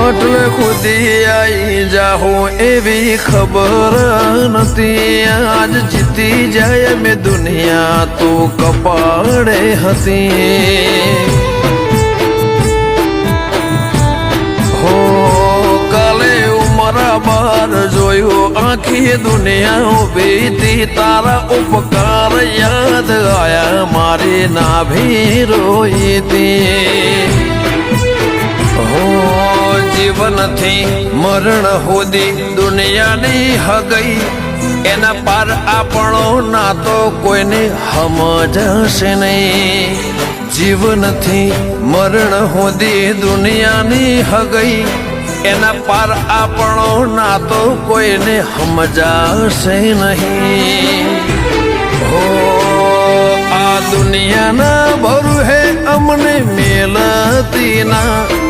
એટલે ખુદી આઈ જાહો એવી ખબર નથી આજ જીતી જાય મેં દુનિયા તો કપાળે હતી હો કાલે ઉમરા બાર જોયું આખી દુનિયા ઉભી તારા ઉપકાર યાદ આયા મારી નાભી રોઈતી હો જીવનથી મરણ હોદી દુનિયાની હગઈ એના પાર આપણો નાતો કોઈને સમજશે નહીં જીવનથી મરણ હોદી દુનિયાની હગઈ એના પાર આપણો નાતો કોઈને સમજાશે નહીં હો આ દુનિયાના ભરું હે અમને મેલતી ના